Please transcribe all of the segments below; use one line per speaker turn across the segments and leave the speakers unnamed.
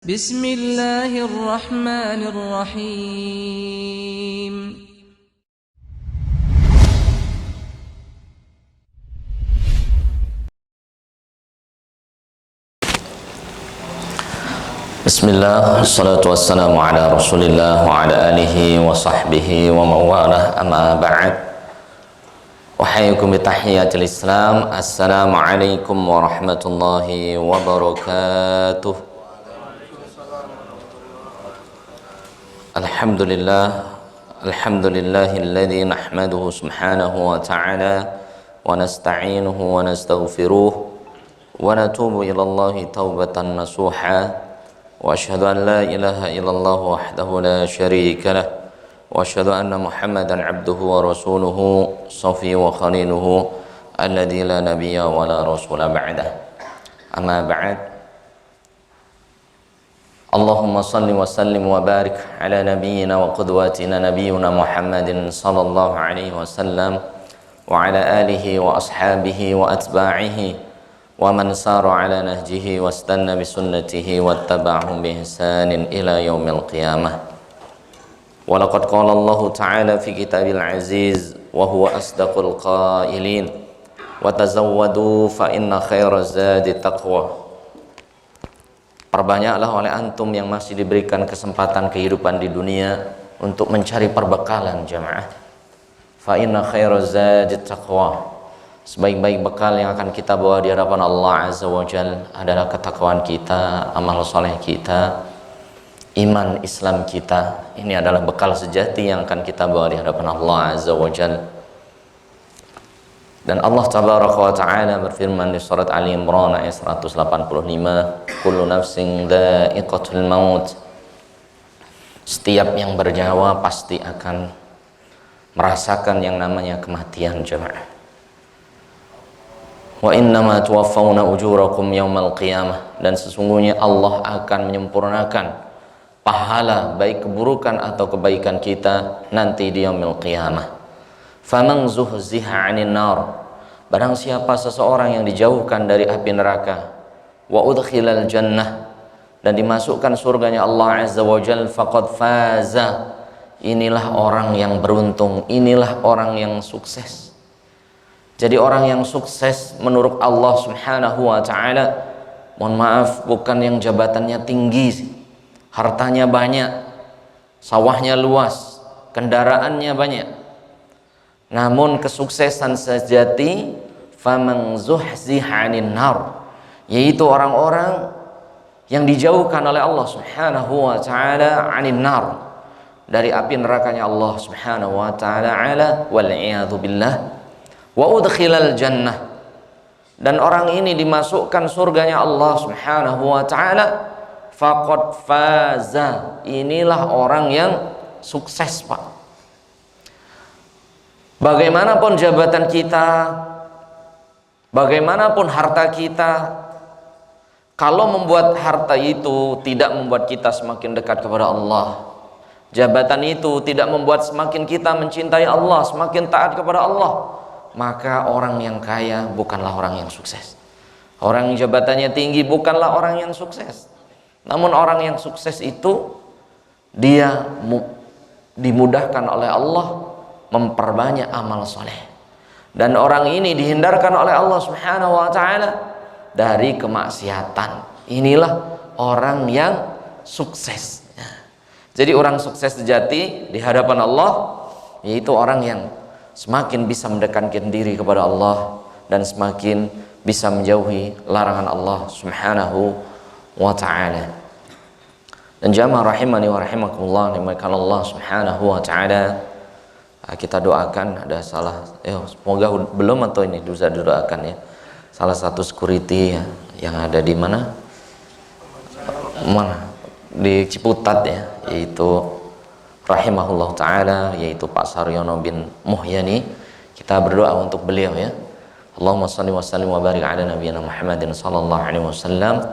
Bismillahirrahmanirrahim.
Bismillah, wassalatu wassalamu ala rasulillah wa ala alihi wa sahbihi wa mawalah, amma ba'd. Wahayukum bitahiyatil islam. Assalamualaikum warahmatullahi wabarakatuh. Alhamdulillahilladzi nahmaduhu subhanahu wa ta'ala wa nasta'inuhu wa nastaghfiruh wa natubu ilallahi taubatan nasuha. Wa asyhadu an la ilaha illallah wahdahu la syarika lah wa asyhadu anna Muhammadan abduhu wa rasuluhu safi wa khaliluhu alladzi la nabiyya wa la rasula ba'dah. Amma ba'd. Allahumma salli wa sallim wa barik ala nabiyyina wa qudwatina nabiyyuna Muhammadin sallallahu alaihi wasallam wa ala alihi wa ashabihi wa atba'ihi wa man sara ala nahjihi wastanna bi sunnatihi wattaba'ahum bi ihsanin ila yaumil qiyamah. Wa laqad qala Allah ta'ala fi kitabil aziz wa huwa asdaqul qailin wa tazawwadu fa inna khairaz zadi taqwa. Perbanyaklah oleh antum yang masih diberikan kesempatan kehidupan di dunia untuk mencari perbekalan jamaah. Fa inna khairaz zadi taqwa. Sebaik-baik bekal yang akan kita bawa di hadapan Allah Azza wa Jalla adalah ketakwaan kita, amal soleh kita, iman Islam kita. Ini adalah bekal sejati yang akan kita bawa di hadapan Allah Azza wa Jalla. Dan Allah Tabaraka wa Ta'ala berfirman di surat Ali Imran ayat 185, kullu nafsin dha'iqatul maut. Setiap yang bernyawa pasti akan merasakan yang namanya kematian jemaah. Wa innama tuwaffawna ujurakum yaumal qiyamah. Dan sesungguhnya Allah akan menyempurnakan pahala baik keburukan atau kebaikan kita nanti di yaumil qiyamah. Faman zuhziha 'anil nar, barang siapa seseorang yang dijauhkan dari api neraka, wa udkhilal jannah, dan dimasukkan surganya Allah Azza wa Jalla, faqad faza, inilah orang yang beruntung, inilah orang yang sukses. Jadi orang yang sukses menurut Allah Subhanahu wa Ta'ala, mohon maaf, bukan yang jabatannya tinggi, hartanya banyak, sawahnya luas, kendaraannya banyak. Namun kesuksesan sejati faman zuhziha 'anil nar, yaitu orang-orang yang dijauhkan oleh Allah Subhanahu wa Ta'ala 'anil nar, dari api nerakanya Allah Subhanahu wa Ta'ala, wal iyadzu billah, wa udkhilal jannah, dan orang ini dimasukkan surganya Allah Subhanahu wa Ta'ala, faqad faza, inilah orang yang sukses Pak. Bagaimanapun jabatan kita, bagaimanapun harta kita, kalau membuat harta itu tidak membuat kita semakin dekat kepada Allah, jabatan itu tidak membuat semakin kita mencintai Allah, semakin taat kepada Allah, maka orang yang kaya bukanlah orang yang sukses. Orang yang jabatannya tinggi bukanlah orang yang sukses. Namun orang yang sukses itu dia dimudahkan oleh Allah memperbanyak amal soleh, dan orang ini dihindarkan oleh Allah Subhanahu wa Ta'ala dari kemaksiatan. Inilah orang yang sukses. Jadi orang sukses sejati di hadapan Allah yaitu orang yang semakin bisa mendekatkan diri kepada Allah dan semakin bisa menjauhi larangan Allah Subhanahu wa Ta'ala. Dan jamaah rahimani wa rahimakumullah, dimuliakan Allah Subhanahu wa Ta'ala, kita doakan, ada semoga belum atau ini bisa didoakan ya, salah satu security ya, yang ada di mana di Ciputat ya, yaitu rahimahullah ta'ala, yaitu Pak Saryono bin Muhyani. Kita berdoa untuk beliau ya. Allahumma salli wa sallim wa barik ala nabiyyina Muhammadin sallallahu alaihi wasallam.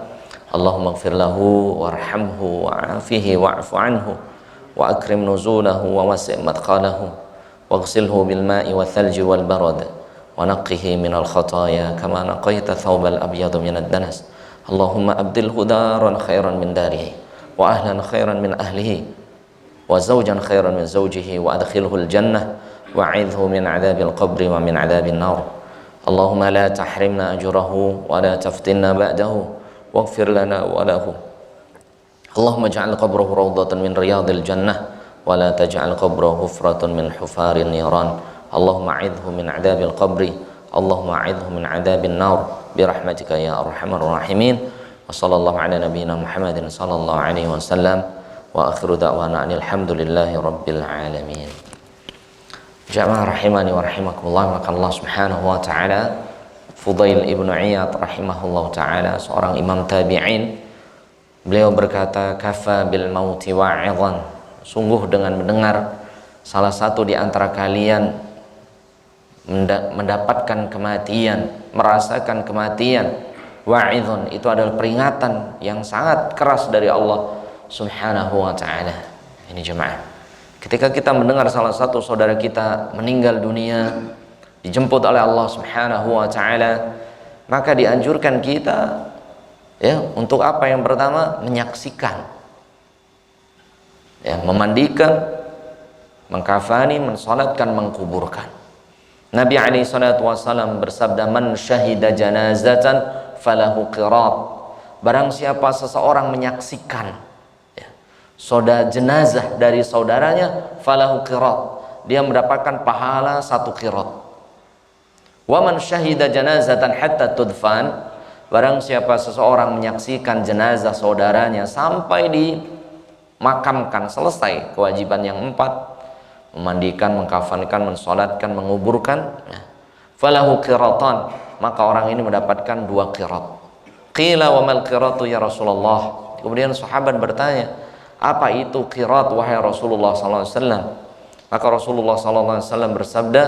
Allahumma ighfir lahu warhamhu wa'afihi wa'fu anhu wa akrim nuzulahu wa wasi' madkhalahu waghsilhu bil ma'i wal thalji wal barad wa naqqihi minal khataaya kama naqaita thawbal abyadu minad danas. Allahumma abdilhu daran khairan min darihi wa ahlan khairan min ahlihi wa zawjan khairan min zawjihi wa adkhilhu al-jannah wa a'idhu min adzabil qabri wa min adzabil nar. Allahumma la tahrimna ajrahu wa la taftinna ba'dahu waghfir lana wa lahu. Allahumma ij'al qabrahu rawdatan min riyadil jannah wa la taj'al qabrahu hufratan min hufarin niran. Allahumma a'idhu min adzabil qabri, Allahumma a'idhu min adzabin nar birahmatika ya arhamar rahimin. Wa sallallahu ala nabiyyina Muhammadin sallallahu alaihi wasallam wa akhiru da'wana alhamdulillahi rabbil alamin. Jamaah rahimani wa rahimakumullah, maka Allah Subhanahu wa taala, Fudail ibnu Iyad rahimahullah taala, seorang imam tabi'in, beliau berkata, kafa bil mauti wa'idhan, sungguh dengan mendengar salah satu di antara kalian mendapatkan kematian, merasakan kematian, wa'idhun, itu adalah peringatan yang sangat keras dari Allah Subhanahu wa ta'ala. Ini jemaah, ketika kita mendengar salah satu saudara kita meninggal dunia, dijemput oleh Allah Subhanahu wa ta'ala, maka dianjurkan kita ya untuk apa? Yang pertama, menyaksikan, ya, memandikan, mengkafani, mensalatkan, mengkuburkan. Nabi SAW bersabda, man syahida janazatan falahu qirat. Barang siapa seseorang menyaksikan ya, jenazah dari saudaranya, falahu qirat, dia mendapatkan pahala 1 qirat. Wa man syahida janazatan hatta tudfan, barang siapa seseorang menyaksikan jenazah saudaranya sampai dimakamkan, selesai kewajiban yang 4, memandikan, mengkafankan, mensolatkan, menguburkan, falahu qiratan, maka orang ini mendapatkan 2 qirat. Qila wa mal qiratu ya Rasulullah. Kemudian sahabat bertanya, apa itu qirat wahai Rasulullah SAW? Maka Rasulullah SAW bersabda,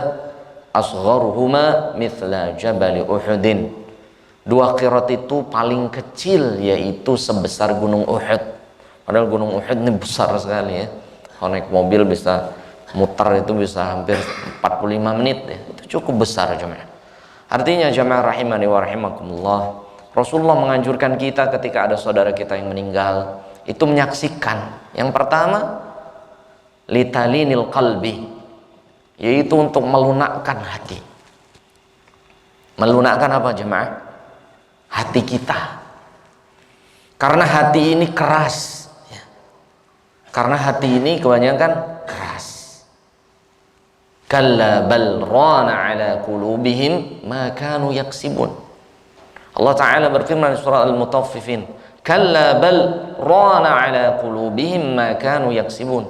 asgharuhuma mithla jabali Uhudin. 2 qirat itu paling kecil, yaitu sebesar gunung Uhud. Padahal gunung Uhud ini besar sekali ya. Kalau naik mobil bisa muter itu bisa hampir 45 menit ya. Itu cukup besar jemaah. Artinya jemaah rahimani wa rahimakumullah, Rasulullah menganjurkan kita ketika ada saudara kita yang meninggal, itu menyaksikan. Yang pertama, litalinil qalbi, yaitu untuk melunakkan hati. Melunakkan apa jemaah? Hati kita. Karena hati ini keras ya. Karena hati ini kebanyakan keras. Kalla bal rana ala qulubihim ma kanu yaksibun. Allah Ta'ala berfirman di surah Al-Mutaffifin, kalla bal rana ala qulubihim ma kanu yaksibun.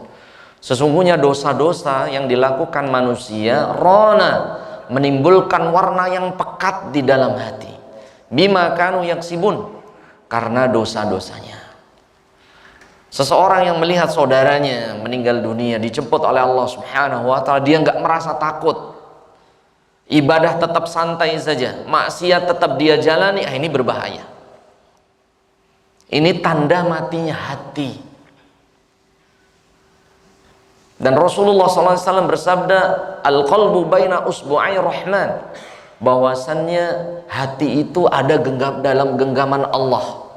Sesungguhnya dosa-dosa yang dilakukan manusia, rana, menimbulkan warna yang pekat di dalam hati, bima kanu yaksibun, karena dosa-dosanya. Seseorang yang melihat saudaranya meninggal dunia, dijemput oleh Allah Subhanahu wa ta'ala, dia nggak merasa takut, ibadah tetap santai saja, maksiat tetap dia jalani, ini berbahaya. Ini tanda matinya hati. Dan Rasulullah SAW bersabda, al-qalbu baina usbu'ai rahman, bahwasannya hati itu ada dalam genggaman Allah,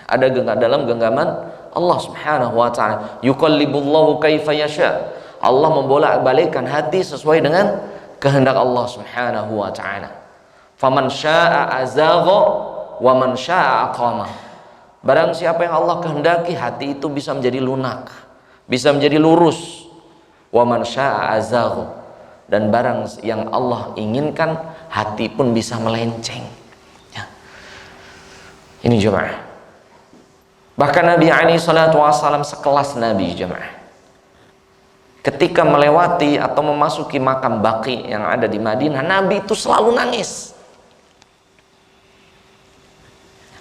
ada dalam genggaman Allah Subhanahu wa ta'ala. Yuqallibullahu kaifa yasha. Allah membolak-balikkan hati sesuai dengan kehendak Allah Subhanahu wa ta'ala. Faman syaa'a azagha wa man syaa'a aqama. Barang siapa yang Allah kehendaki, hati itu bisa menjadi lunak, bisa menjadi lurus. Wa man syaa'a azagha. Dan barang yang Allah inginkan, hati pun bisa melenceng ya. Ini jemaah. Bahkan Nabi SAW sekelas Nabi jemaah, ketika melewati atau memasuki makam Baqi yang ada di Madinah, Nabi itu selalu nangis.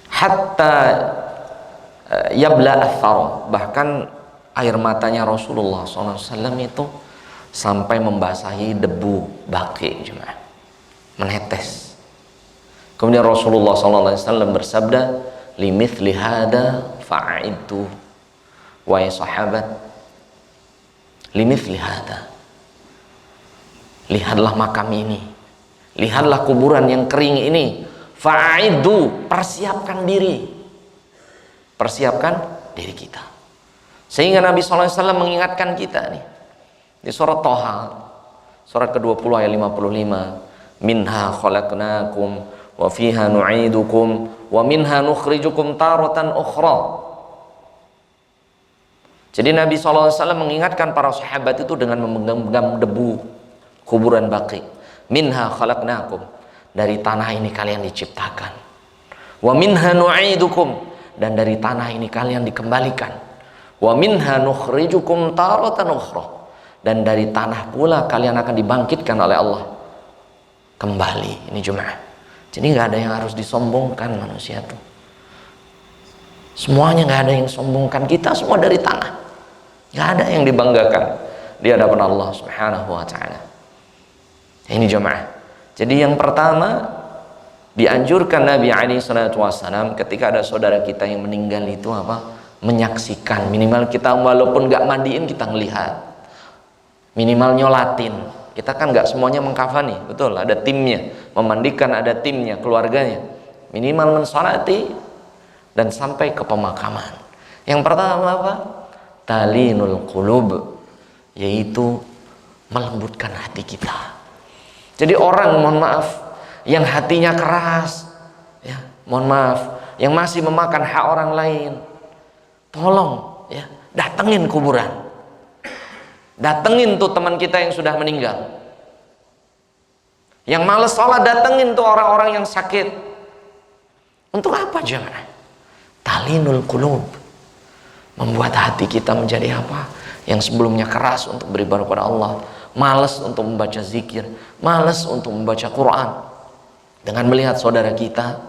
Hatta yabla athar, bahkan air matanya Rasulullah SAW itu sampai membasahi debu Baqi jemaah, menetes. Kemudian Rasulullah SAW bersabda, limithli hada fa'idtu, wahai sahabat, limithli hada, lihatlah makam ini, lihatlah kuburan yang kering ini, Fa'iddu, persiapkan diri. Persiapkan diri kita. Sehingga Nabi SAW mengingatkan kita nih. Di surat Thaha, surat ke-20 ayat 55. Minha khalaqnakum wa fiha nu'idukum wa minha nukhrijukum taratan ukhra. Jadi Nabi SAW mengingatkan para sahabat itu dengan memegang debu kuburan Baqi. Minha khalaqnakum, dari tanah ini kalian diciptakan. Wa minha nu'idukum, dan dari tanah ini kalian dikembalikan. Wa minha nukhrijukum taratan ukhra, dan dari tanah pula kalian akan dibangkitkan oleh Allah kembali. Ini jemaah. Jadi nggak ada yang harus disombongkan manusia tuh. Semuanya nggak ada yang sombongkan, kita semua dari tanah. Nggak ada yang dibanggakan di hadapan Allah Subhanahu wa taala. Ini jemaah. Jadi yang pertama dianjurkan Nabi SAW ketika ada saudara kita yang meninggal itu apa? Menyaksikan. Minimal kita walaupun nggak mandiin kita ngelihat. Minimal nyolatin. Kita kan nggak semuanya mengkafani, betul? Ada timnya, memandikan ada timnya, keluarganya. Minimal mensolati dan sampai ke pemakaman. Yang pertama apa? Talinul qulub, yaitu melembutkan hati kita. Jadi orang, mohon maaf, yang hatinya keras, ya, mohon maaf, yang masih memakan hak orang lain, tolong ya, datengin kuburan, datengin tuh teman kita yang sudah meninggal. Yang males sholat, datengin tuh orang-orang yang sakit. Untuk apa jemaah? Talinul qulub, membuat hati kita menjadi apa? Yang sebelumnya keras untuk beribadah kepada Allah, malas untuk membaca zikir, malas untuk membaca Quran. Dengan melihat saudara kita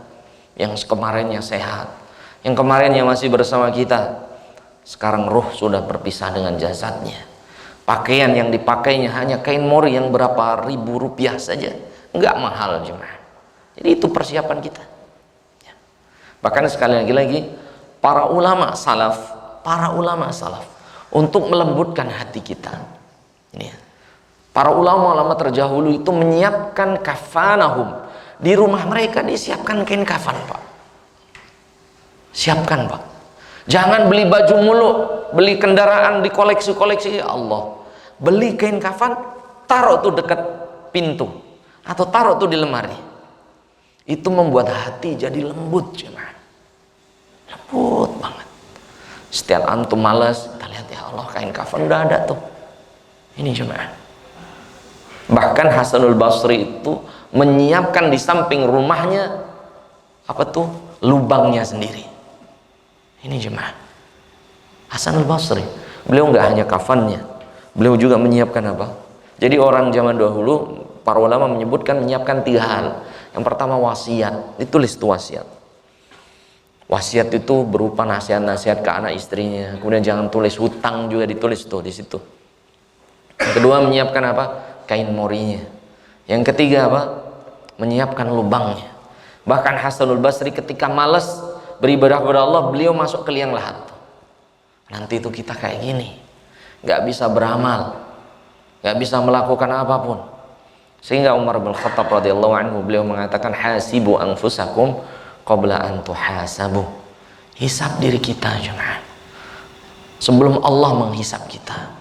yang kemarinnya sehat, yang kemarinnya masih bersama kita, sekarang ruh sudah berpisah dengan jasadnya. Pakaian yang dipakainya hanya kain mori yang berapa ribu rupiah saja, enggak mahal jemaah. Jadi itu persiapan kita. Bahkan sekali lagi para ulama salaf untuk melembutkan hati kita. Ini ya. Para ulama-ulama terdahulu itu menyiapkan kafanahum. Di rumah mereka disiapkan kain kafan, Pak. Siapkan, Pak. Jangan beli baju mulu, beli kendaraan di koleksi-koleksi. Ya Allah, beli kain kafan, taruh tuh dekat pintu atau taruh tuh di lemari. Itu membuat hati jadi lembut, jemaah. Lembut banget. Setiap antum malas, kita lihat, ya Allah, kain kafan udah ada tuh. Ini jemaah. Bahkan Hasanul Basri itu menyiapkan di samping rumahnya apa tuh? Lubangnya sendiri. Ini jemaah. Hasanul Basri, beliau nggak hanya kafannya, beliau juga menyiapkan apa? Jadi orang zaman dahulu, para ulama menyebutkan menyiapkan 3 hal. Yang pertama wasiat, ditulis tuh wasiat. Wasiat itu berupa nasihat-nasihat ke anak istrinya. Kemudian jangan tulis hutang juga ditulis tuh di situ. Yang kedua menyiapkan apa? Kain morinya. Yang ketiga apa? Menyiapkan lubangnya. Bahkan Hasanul Basri ketika malas beribadah kepada Allah, beliau masuk ke liang lahat. Nanti itu kita kayak gini, nggak bisa beramal, nggak bisa melakukan apapun. Sehingga Umar bin Khattab radhiyallahu anhu beliau mengatakan, hasibu anfusakum qabla an tuhasabu. Hisab diri kita jemaah sebelum Allah menghisab kita.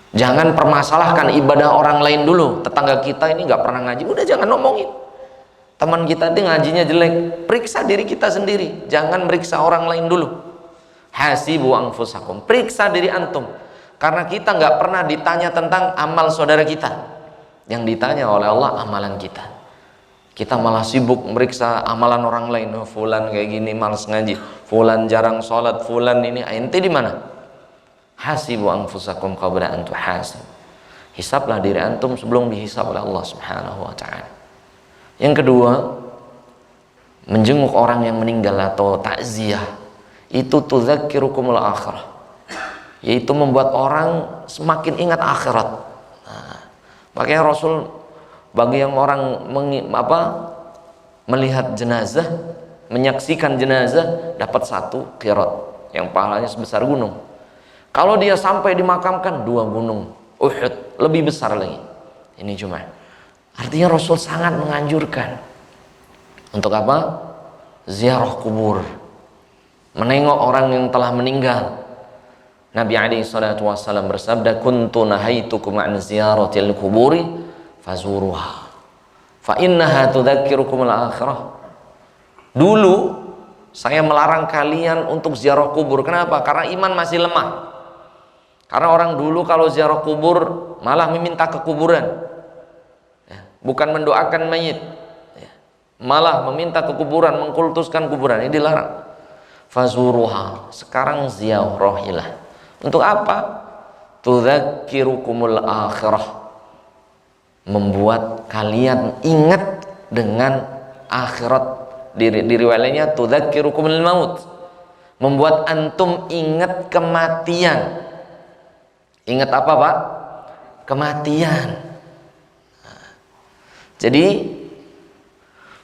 Jangan permasalahkan ibadah orang lain dulu. Tetangga kita ini nggak pernah ngaji, udah jangan ngomongin. Teman kita ini ngajinya jelek, periksa diri kita sendiri, jangan meriksa orang lain dulu. Hasibu anfusakum, periksa diri antum, karena kita nggak pernah ditanya tentang amal saudara kita. Yang ditanya oleh Allah amalan kita. Kita malah sibuk meriksa amalan orang lain. Oh, fulan kayak gini, malas ngaji, fulan jarang sholat, fulan ini. Ente di mana? Hasibu anfusakum qabla an tuhasab. Hisablah diri antum sebelum dihisab oleh Allah Subhanahu wa taala. Yang kedua, menjenguk orang yang meninggal atau takziah, itu tudzakirukumul akhirah, yaitu membuat orang semakin ingat akhirat. Nah, makanya Rasul bagi yang orang melihat jenazah, menyaksikan jenazah, dapat 1 qirat yang pahalanya sebesar gunung. Kalau dia sampai dimakamkan 2 gunung Uhud, lebih besar lagi. Ini cuma artinya Rasul sangat menganjurkan Untuk apa? Ziarah kubur, menengok orang yang telah meninggal. Nabi alaihi salatu wassalam bersabda, kuntu nahaitukum an ziyaratil kuburi fazuruha fa innaha tudzakirukum al-akhirah. Dulu saya melarang kalian untuk ziarah kubur. Kenapa? Karena iman masih lemah. Karena orang dulu kalau ziarah kubur malah meminta ke kuburan, bukan mendoakan mayit, malah meminta ke kuburan, mengkultuskan kuburan. Ini dilarang. Fazuruha, sekarang ziarahilah. Untuk apa? Tudzakirukumul akhirah, membuat kalian ingat dengan akhirat. Diriwayatnya tudzakirukumul maut, membuat antum ingat kematian. Ingat apa, Pak? Kematian. Jadi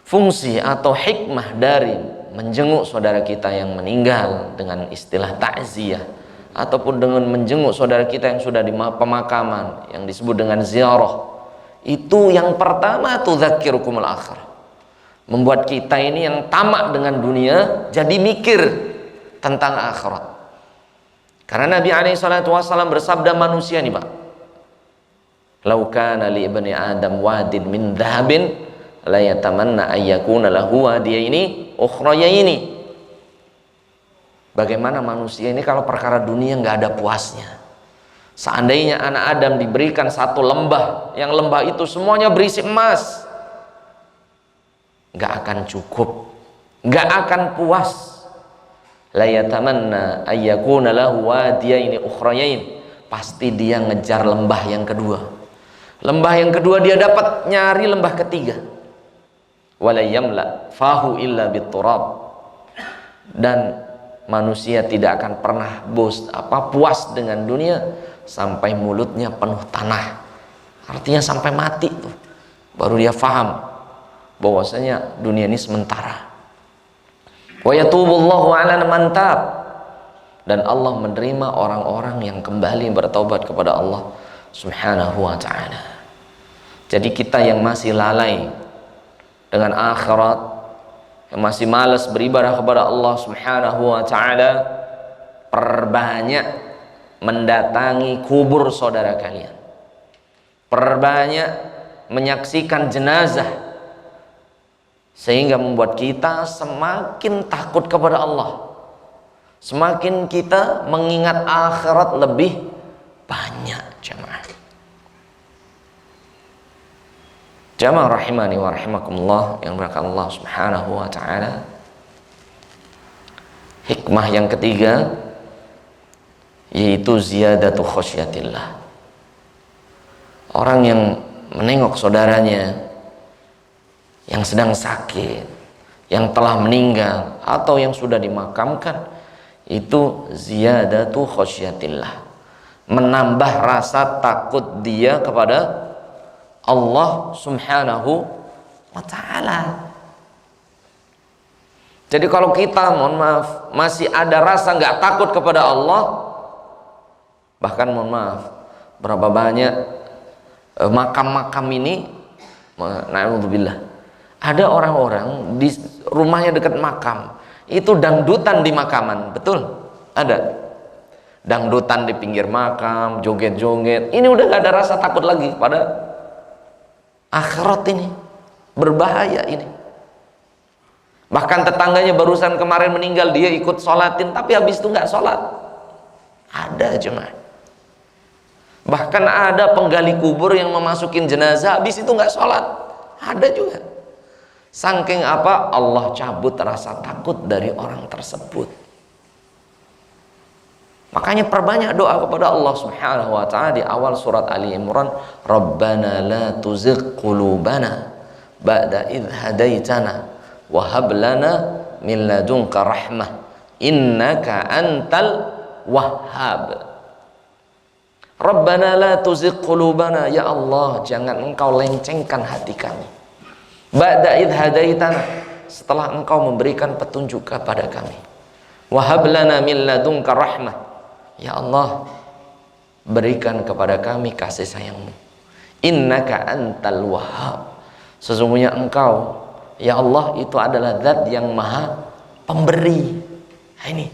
fungsi atau hikmah dari menjenguk saudara kita yang meninggal dengan istilah takziah, ataupun dengan menjenguk saudara kita yang sudah di pemakaman yang disebut dengan ziarah, itu yang pertama tudzakirukumul akhirah, membuat kita ini yang tamak dengan dunia jadi mikir tentang akhirat. Karena Nabi alaihi salatu wasallam bersabda, manusia nih, Pak, lau kana li ibni adam wadin min dhahabin la yatamanna ayyakuna lahu wadiyaini ukhrayaini. Bagaimana manusia ini kalau perkara dunia nggak ada puasnya. Seandainya anak Adam diberikan satu lembah, yang lembah itu semuanya berisi emas, nggak akan cukup, nggak akan puas. La yatamanna ayyakuna lahu wadiyaini ukhrayain, pasti dia ngejar lembah yang kedua. Lembah yang kedua dia dapat, nyari lembah ketiga. Wala yamla fahu illa bitturab, dan manusia tidak akan pernah puas dengan dunia sampai mulutnya penuh tanah. Artinya sampai mati tuh baru dia faham bahwasanya dunia ini sementara. Wa yatubullahu 'ala man tab, dan Allah menerima orang-orang yang kembali bertaubat kepada Allah Subhanahu wa ta'ala. Jadi kita yang masih lalai dengan akhirat, yang masih malas beribadah kepada Allah Subhanahu wa ta'ala, perbanyak mendatangi kubur saudara kalian, perbanyak menyaksikan jenazah, sehingga membuat kita semakin takut kepada Allah, semakin kita mengingat akhirat lebih banyak. Jamaah rahimani wa rahimakumullah yang berkah Allah Subhanahu wa ta'ala. Hikmah yang ketiga yaitu ziyadatu khosyatillah. Orang yang menengok saudaranya yang sedang sakit, yang telah meninggal atau yang sudah dimakamkan, itu ziyadatu khosyatillah, menambah rasa takut dia kepada Allah Subhanahu wa ta'ala. Jadi kalau kita, mohon maaf, masih ada rasa nggak takut kepada Allah, bahkan mohon maaf, berapa banyak makam-makam ini, na'udzubillah, ada orang-orang di rumahnya dekat makam itu dangdutan di makaman. Betul? Ada dangdutan di pinggir makam, joget-joget. Ini udah gak ada rasa takut lagi pada akhirat. Ini berbahaya ini. Bahkan tetangganya barusan kemarin meninggal, dia ikut sholatin, tapi habis itu nggak sholat. Ada cuma. Bahkan ada penggali kubur yang memasukin jenazah, habis itu nggak sholat. Ada juga. Saking apa? Allah cabut rasa takut dari orang tersebut. Makanya perbanyak doa kepada Allah Subhanahu wa ta'ala di awal surat Ali Imran, Rabbana la tuzigh qulubana ba'da idh hadaitana wa hab lana min ladunka rahmah innaka antal wahhab. Rabbana la tuzigh qulubana, ya Allah, jangan engkau lencengkan hati kami. Ba'da idh hadaitana, setelah engkau memberikan petunjuk kepada kami. Wa hab lana min ladunka rahmah, ya Allah, berikan kepada kami kasih sayangmu. Innaka antal wahhab, sesungguhnya engkau Ya Allah itu adalah zat yang maha pemberi. Nah, ini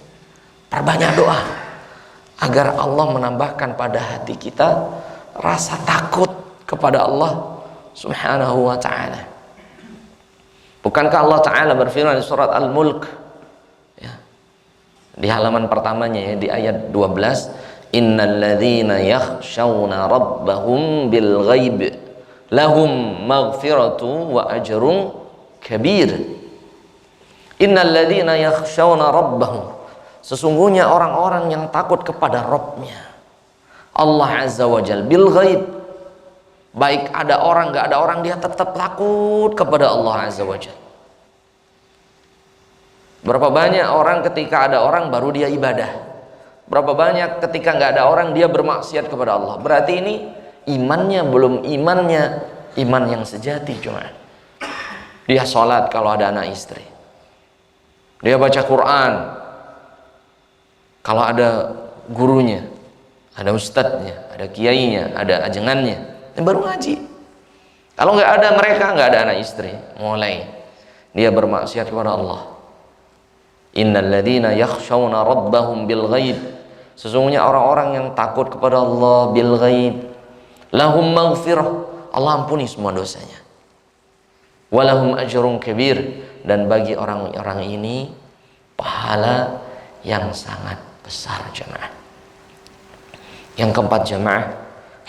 perbanyak doa agar Allah menambahkan pada hati kita rasa takut kepada Allah Subhanahu wa ta'ala. Bukankah Allah Ta'ala berfirman di surat Al-Mulk ya, di halaman pertamanya ya, di ayat 12, innal ladzina yakhshawna rabbahum bil ghaib lahum maghfiratu wa ajrun kabir. Innal ladzina yakhshawna rabbahum, sesungguhnya orang-orang yang takut kepada Rabbnya Allah Azza wa Jalla bil ghaib, baik ada orang gak ada orang dia tetap takut kepada Allah Azza wa Jalla. Berapa banyak orang ketika ada orang baru dia ibadah, berapa banyak ketika gak ada orang dia bermaksiat kepada Allah. Berarti ini imannya belum iman yang sejati. Cuma dia sholat kalau ada anak istri, dia baca Quran kalau ada gurunya, ada ustadznya, ada kiainya, ada ajengannya, ini baru ngaji. Kalau nggak ada mereka, nggak ada anak istri, mulai dia bermaksiat kepada Allah. Innal ladzina yakhshawna rabbahum bil ghaib, sesungguhnya orang-orang yang takut kepada Allah bil ghaib, lahum maghfirah, Allah ampuni semua dosanya. Walahum ajrun kabir, dan bagi orang-orang ini pahala yang sangat besar jemaah. Yang keempat jemaah,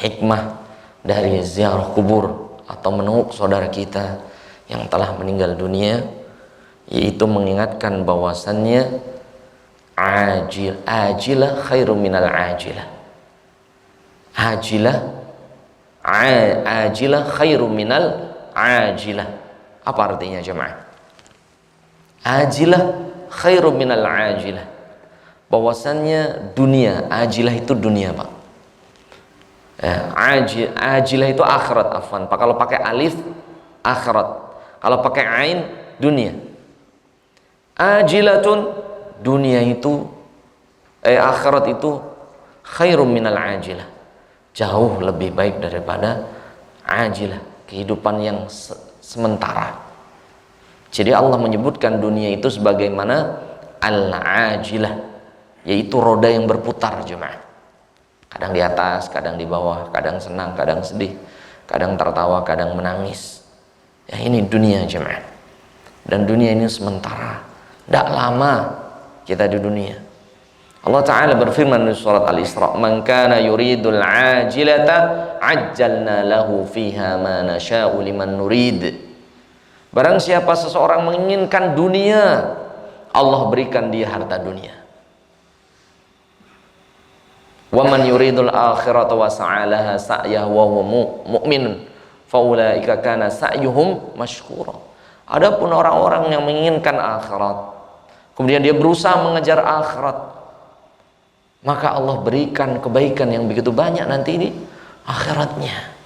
hikmah dari ziarah kubur atau menengok saudara kita yang telah meninggal dunia, yaitu mengingatkan bahwasannya ajilah khairum minal ajilah. Ajilah khairum minal ajilah. Apa artinya jemaah? Ajilah khairum minal ajilah, bahwasannya dunia, ajilah itu dunia Pak ya, ajilah itu akhirat, afwan Pak, kalau pakai alif akhirat, kalau pakai ain dunia. Ajilatun, dunia itu akhirat itu khairum minal ajilah, jauh lebih baik daripada ajilah, kehidupan yang sementara. Jadi Allah menyebutkan dunia itu sebagaimana al-ajilah, yaitu roda yang berputar jemaah. Kadang di atas, kadang di bawah, kadang senang, kadang sedih, kadang tertawa, kadang menangis. Ya, ini dunia jemaah. Dan dunia ini sementara, tidak lama kita di dunia. Allah Ta'ala berfirman di surat Al-Isra, man kana yuridul ajilata ajjalna lahu fiha ma nasha'u liman nurid. Barang siapa seseorang menginginkan dunia, Allah berikan dia harta dunia. Wa man yuridul akhirata wa sa'alaha sa'yah wa huwa mu'min fa ulaika kana sa'yuhum mashkura. Adapun orang-orang yang menginginkan akhirat, kemudian dia berusaha mengejar akhirat, maka Allah berikan kebaikan yang begitu banyak nanti di akhiratnya.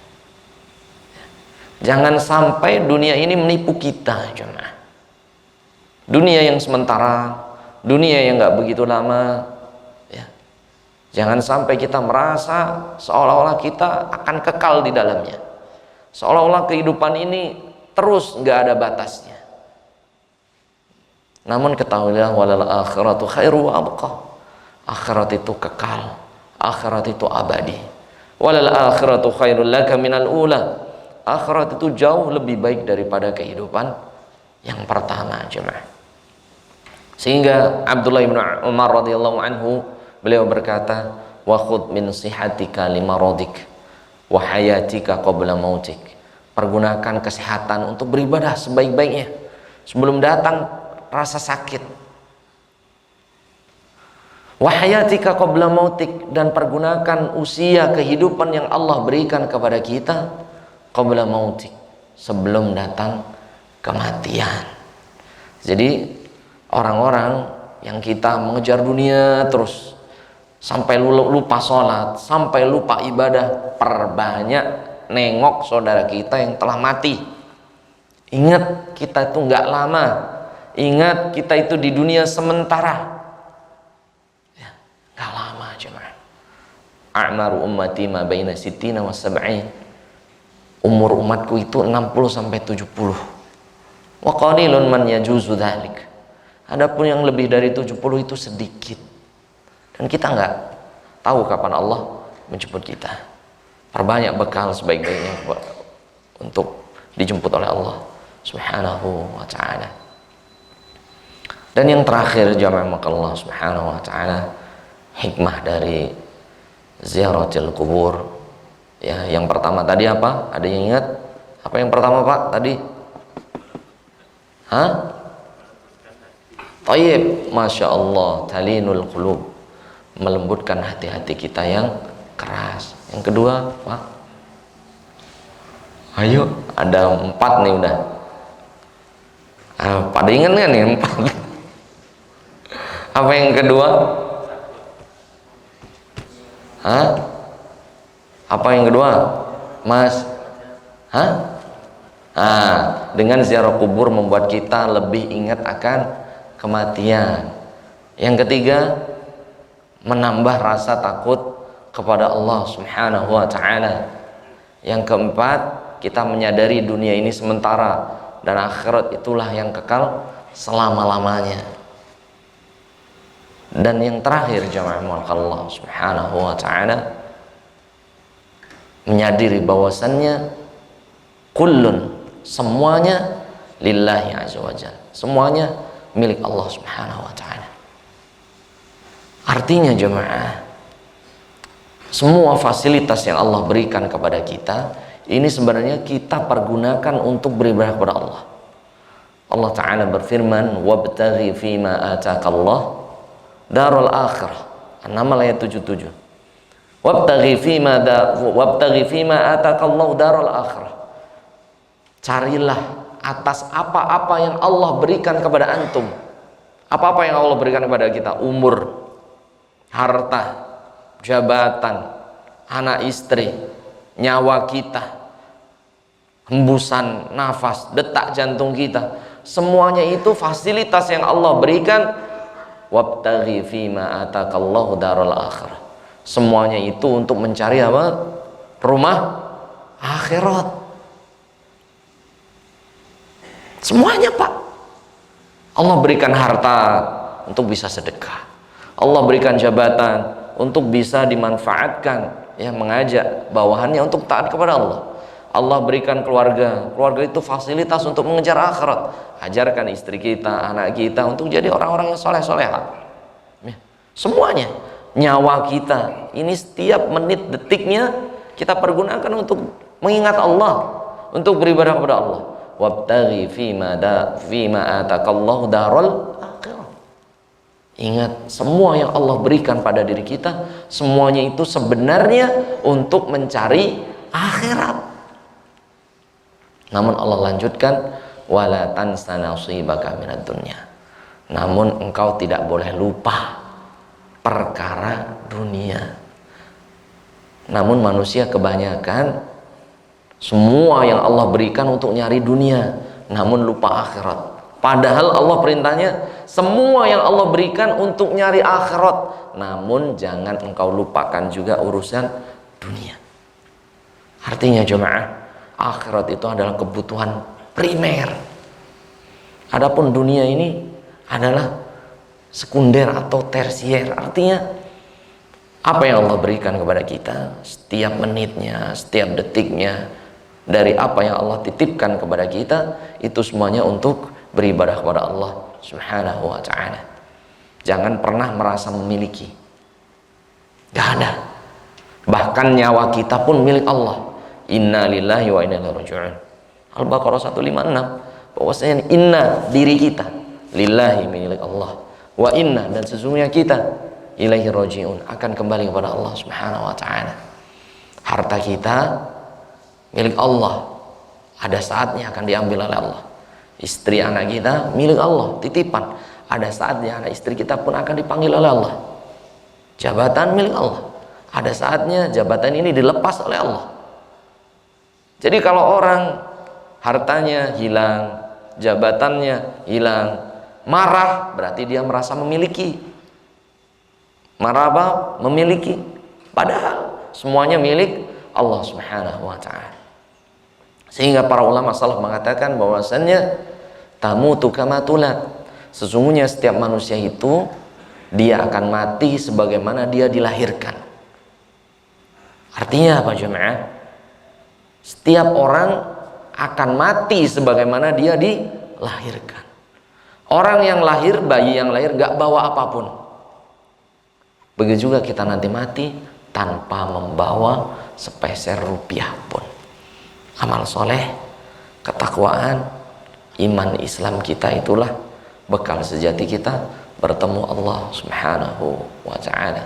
Jangan sampai dunia ini menipu kita jemaah. Dunia yang sementara, dunia yang nggak begitu lama ya. Jangan sampai kita merasa seolah-olah kita akan kekal di dalamnya, seolah-olah kehidupan ini terus nggak ada batasnya. Namun ketahuilah walal akhiratu khairu wa abqa, akhirat itu kekal, akhirat itu abadi. Walal akhiratu khairul laka minal ula, akhirat itu jauh lebih baik daripada kehidupan yang pertama jemaah. Sehingga Abdullah bin Umar radhiyallahu anhu beliau berkata, wa khudh min sihatika limaradik wa hayatika qabla mautik. Pergunakan kesehatan untuk beribadah sebaik-baiknya sebelum datang rasa sakit. Wa hayatika qabla mautik, dan pergunakan usia kehidupan yang Allah berikan kepada kita qabla mautik, sebelum datang kematian. Jadi orang-orang yang kita mengejar dunia terus sampai lupa sholat, sampai lupa ibadah, perbanyak nengok saudara kita yang telah mati. Ingat kita itu nggak lama, ingat kita itu di dunia sementara ya, nggak lama jemaah. A'maru ummati ma baina sittina wa sab'in, umur umatku itu 60 sampai 70. Wa qalilun man yajuzu dzalik. Adapun yang lebih dari 70 itu sedikit. Dan kita nggak tahu kapan Allah menjemput kita. Perbanyak bekal sebaik-baiknya untuk dijemput oleh Allah Subhanahu wa ta'ala. Dan yang terakhir, jamaah Allah Subhanahu wa ta'ala, hikmah dari ziaratil kubur. Ya, yang pertama tadi apa? Ada yang ingat? Apa yang pertama, Pak? Tadi? Hah? Tayyib, Masya Allah, talinul qulub, melembutkan hati-hati kita yang keras. Yang kedua, Pak? Ayo, ada 4 nih udah. Pada ingat kan nih 4? Apa yang kedua? Hah? Apa yang kedua? Mas? Hah? Dengan ziarah kubur membuat kita lebih ingat akan kematian. Yang ketiga, menambah rasa takut kepada Allah Subhanahu wa ta'ala. Yang keempat, kita menyadari dunia ini sementara dan akhirat itulah yang kekal selama-lamanya. Dan yang terakhir, jamaah Allah Subhanahu wa ta'ala, menyadari bahwasannya kullun, semuanya lillahi azza wajalla, semuanya milik Allah Subhanahu wa ta'ala. Artinya jemaah, semua fasilitas yang Allah berikan kepada kita ini sebenarnya kita pergunakan untuk beribadah kepada Allah. Allah Ta'ala berfirman, wabtaghi fima ataqallah darul akhirah. An-Naml ayat 77. Wabtaghi fima ataqallah darul akhirah. Carilah atas apa-apa yang Allah berikan kepada antum. Apa-apa yang Allah berikan kepada kita, umur, harta, jabatan, anak istri, nyawa kita, hembusan nafas, detak jantung kita, semuanya itu fasilitas yang Allah berikan. Wabtaghi fima ataqallahu darul akhirah. Semuanya itu untuk mencari apa? Rumah akhirat. Semuanya, Pak. Allah berikan harta untuk bisa sedekah. Allah berikan jabatan untuk bisa dimanfaatkan, ya, mengajak bawahannya untuk taat kepada Allah. Allah berikan keluarga. Keluarga itu fasilitas untuk mengejar akhirat. Ajarkan istri kita, anak kita untuk jadi orang-orang yang soleh-soleha. Ya. Semuanya. Nyawa kita ini setiap menit detiknya kita pergunakan untuk mengingat Allah, untuk beribadah kepada Allah. Wabtaghi fima ataqallahu darul akhirah. Ingat, semua yang Allah berikan pada diri kita, semuanya itu sebenarnya untuk mencari akhirat. Namun Allah lanjutkan, wala tansa nasibaka minad dunya. Namun engkau tidak boleh lupa perkara dunia. Namun manusia kebanyakan semua yang Allah berikan untuk nyari dunia, namun lupa akhirat. Padahal Allah perintahnya semua yang Allah berikan untuk nyari akhirat, namun jangan engkau lupakan juga urusan dunia. Artinya jemaah, akhirat itu adalah kebutuhan primer. Adapun dunia ini adalah sekunder atau tersier. Artinya apa yang Allah berikan kepada kita setiap menitnya, setiap detiknya, dari apa yang Allah titipkan kepada kita, itu semuanya untuk beribadah kepada Allah Subhanahu wa ta'ala. Jangan pernah merasa memiliki. Gak ada. Bahkan nyawa kita pun milik Allah. Inna lillahi wa inna ilaihi raji'un. Al-Baqarah 156. Bahwasanya inna, diri kita, lillahi, milik Allah. Wa inna, dan sesungguhnya kita, ilaihi raji'un, akan kembali kepada Allah Subhanahu wa ta'ala. Harta kita milik Allah, ada saatnya akan diambil oleh Allah. Istri anak kita milik Allah, titipan, ada saatnya anak istri kita pun akan dipanggil oleh Allah. Jabatan milik Allah, ada saatnya jabatan ini dilepas oleh Allah. Jadi kalau orang hartanya hilang, jabatannya hilang, marah, berarti dia merasa memiliki. Marah apa? Memiliki. Padahal semuanya milik Allah Subhanahu wa ta'ala. Sehingga para ulama salaf mengatakan bahwasannya tamutu kama tulat. Sesungguhnya setiap manusia itu dia akan mati sebagaimana dia dilahirkan. Artinya apa jemaah? Setiap orang akan mati sebagaimana dia dilahirkan. Orang yang lahir, bayi yang lahir gak bawa apapun. Begitu juga kita nanti mati tanpa membawa sepeser rupiah pun. Amal soleh, ketakwaan, iman Islam kita itulah bekal sejati kita bertemu Allah subhanahu wa ta'ala.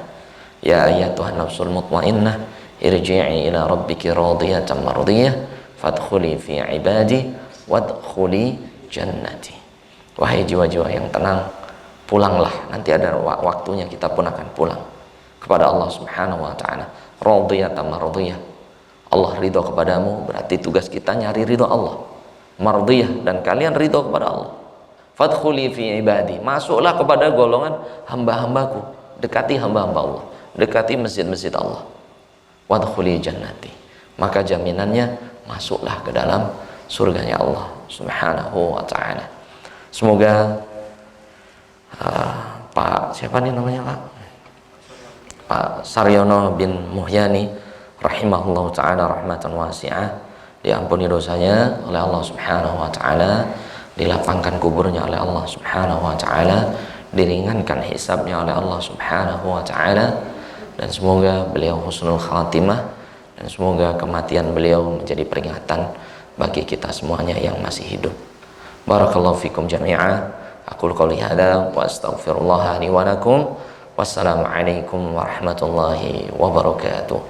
Ya ayyatuhan nafsul mutmainnah irji'i ila rabbiki radiyatan mardiyah fadkhuli fi ibadi wadkhuli jannati. Wahai jiwa-jiwa yang tenang, pulanglah, nanti ada waktunya kita pun akan pulang kepada Allah subhanahu wa ta'ala. Radiyatan mardiyah, Allah ridho kepadamu, berarti tugas kita nyari ridho Allah. Mardiyah, dan kalian ridho kepada Allah. Fadkhuli fi ibadi, masuklah kepada golongan hamba-hambaku, dekati hamba-hamba Allah, dekati masjid-masjid Allah. Wadkhuli jannati, maka jaminannya masuklah ke dalam surganya Allah subhanahu wa ta'ala. Semoga Pak siapa nih namanya Pak Saryono bin Muhyani rahimahullah ta'ala rahmatan wasi'ah, diampuni dosanya oleh Allah subhanahu wa ta'ala, dilapangkan kuburnya oleh Allah subhanahu wa ta'ala, diringankan hisabnya oleh Allah subhanahu wa ta'ala, dan semoga beliau husnul khatimah, dan semoga kematian beliau menjadi peringatan bagi kita semuanya yang masih hidup. Barakallahu fikum jami'ah. Aqulu qouli hadza wa astaghfirullah li wa lakum. Wassalamu alaikum warahmatullahi wabarakatuh.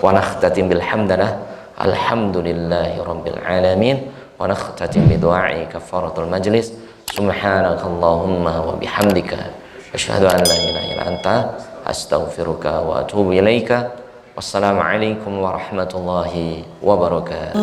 Wa nakhtatim bilhamdulillah, alhamdulillahi rabbil alamin, wa nakhtatim bidu'ai kafaratul majlis. Subhanakallahumma wa bihamdika asyhadu an la ilaha illa anta astaghfiruka wa atubu ilaika. Wassalamu alaikum warahmatullahi wabarakatuh.